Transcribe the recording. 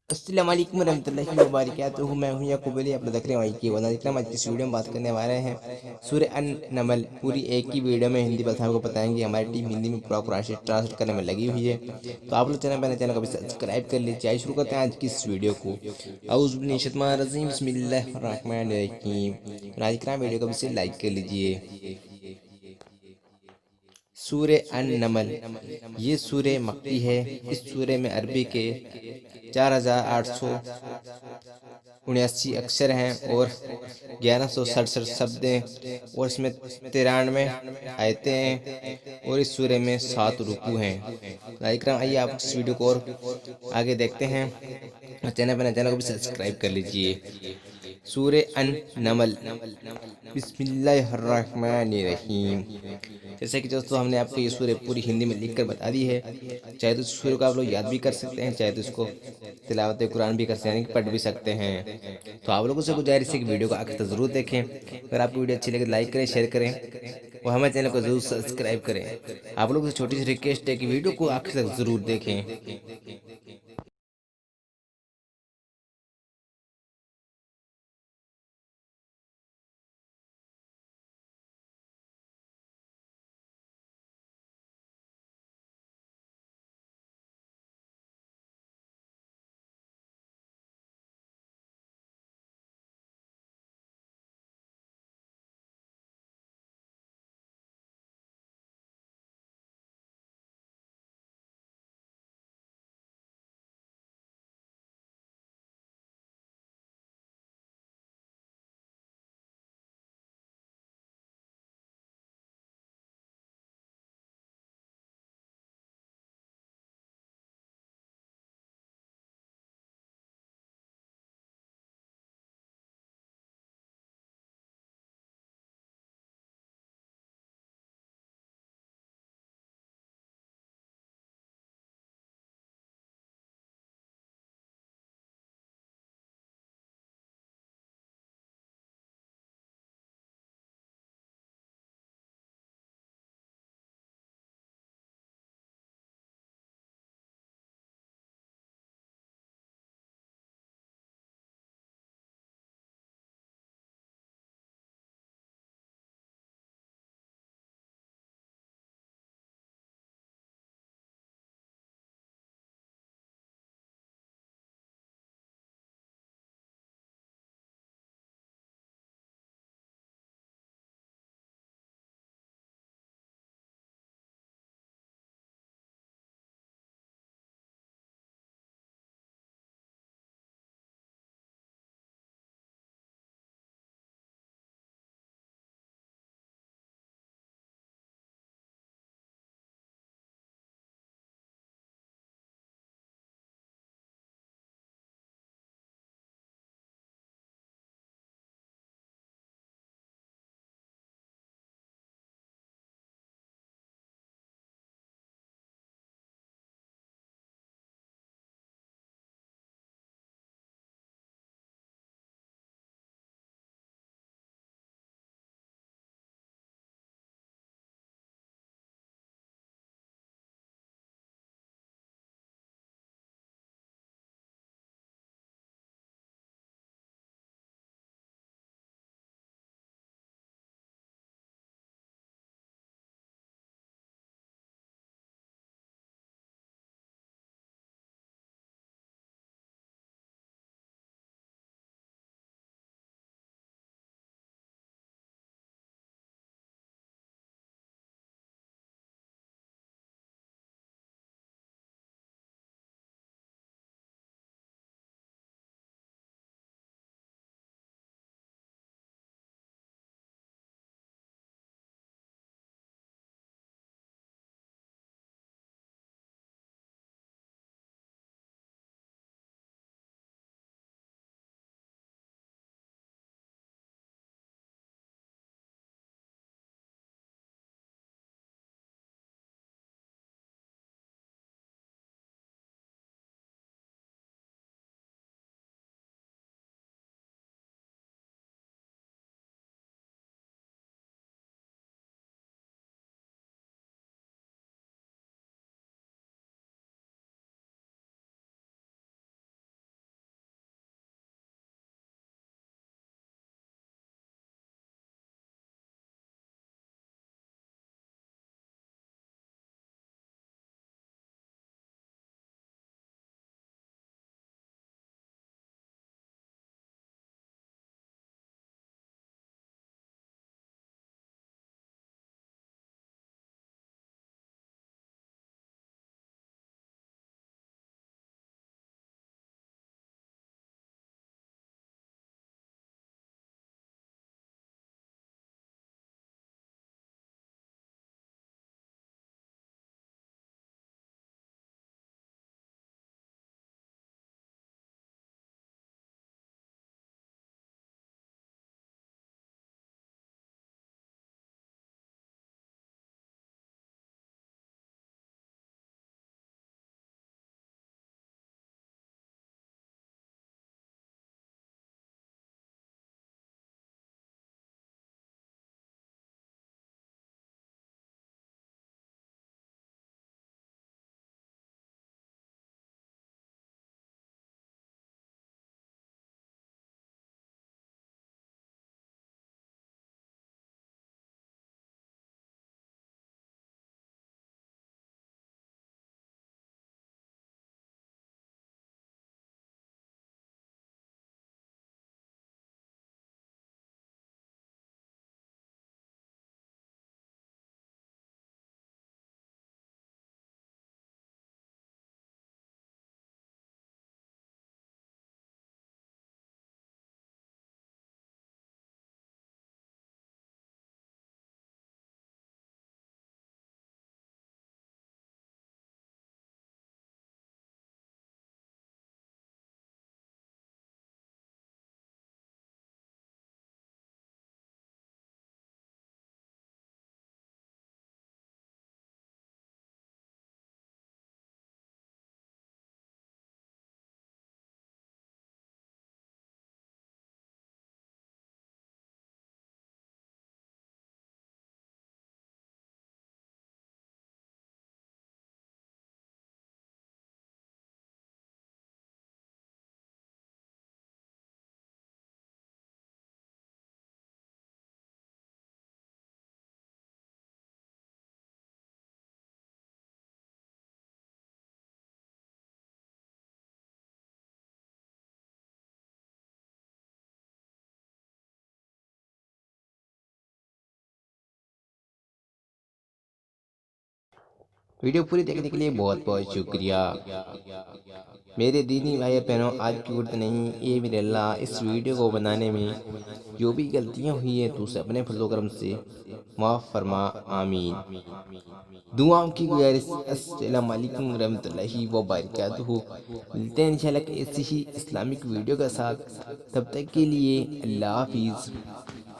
अस्सलाम वालेकुम रहमतुल्लाहि व बरकातुहू। मैं हूं याकूब अली, आप लोग देख रहे हैं वाई की वरना इकराम। आज की इस वीडियो में बात करने वाले हैं सूर्य अन नमल। पूरी एक ही वीडियो में हिंदी भाषा को बताएंगे। हमारी टीम हिंदी में पूरा कुरान शरीफ ट्रांसलेट करने में लगी हुई है, तो आप लोग चैनल को भी सब्सक्राइब कर लीजिए। आइए शुरू करते हैं आज की इस वीडियो को। औज़ु बिस्मिल्लाहिर रहमानिर रहीम, बिस्मिल्लाहिर रहमानिर रहीम। तो आज इकराम वीडियो को भी लाइक कर लीजिए। सूर्य अन नमल, ये सूर्य मक्की है। इस सूर्य में अरबी के 4879 अक्षर हैं और 1167 शब्द हैं और इसमें 93 आयतें हैं और इस सूर्य में 7 रुकू हैं। तो इकराम, आइए आप इस वीडियो को और आगे देखते हैं और चैनल को भी सब्सक्राइब कर लीजिए। सूर्य अन नमल, बिस्मिल्लाहिर्रहमानिर्रहीम। जैसे कि दोस्तों, हमने आपको ये सूर्य पूरी हिंदी में लिख कर बता दी है। चाहे तो इस सूर्य को आप लोग याद भी कर सकते हैं, चाहे तो इसको तिलावत कुरान भी कर सकते हैं, यानी कि पढ़ भी सकते हैं। तो आप लोगों से गुजारिश है कि वीडियो को आखिर तक जरूर देखें। अगर आपको वीडियो अच्छी लगे तो लाइक करें, शेयर करें और हमारे चैनल को जरूर सब्सक्राइब करें। आप लोगों से छोटी सी रिक्वेस्ट है कि वीडियो को आखिर तक जरूर देखें। वीडियो पूरी देखने के लिए बहुत बहुत शुक्रिया। मेरे दीनी भाई और बहनों, आज की वीडियो नहीं, ये मेरे अल्लाह इस वीडियो को बनाने में जो भी गलतियां हुई है तो उसे अपने फजल करम से माफ़ फरमा, आमीन। दुआओं की गुजारिश। अस्सलाम वालेकुम रहमतुल्लाहि व बरकातुहू। मिलते हैं इंशाल्लाह ऐसी ही इस्लामिक वीडियो के साथ। तब तक के लिए अल्लाह हाफिज़।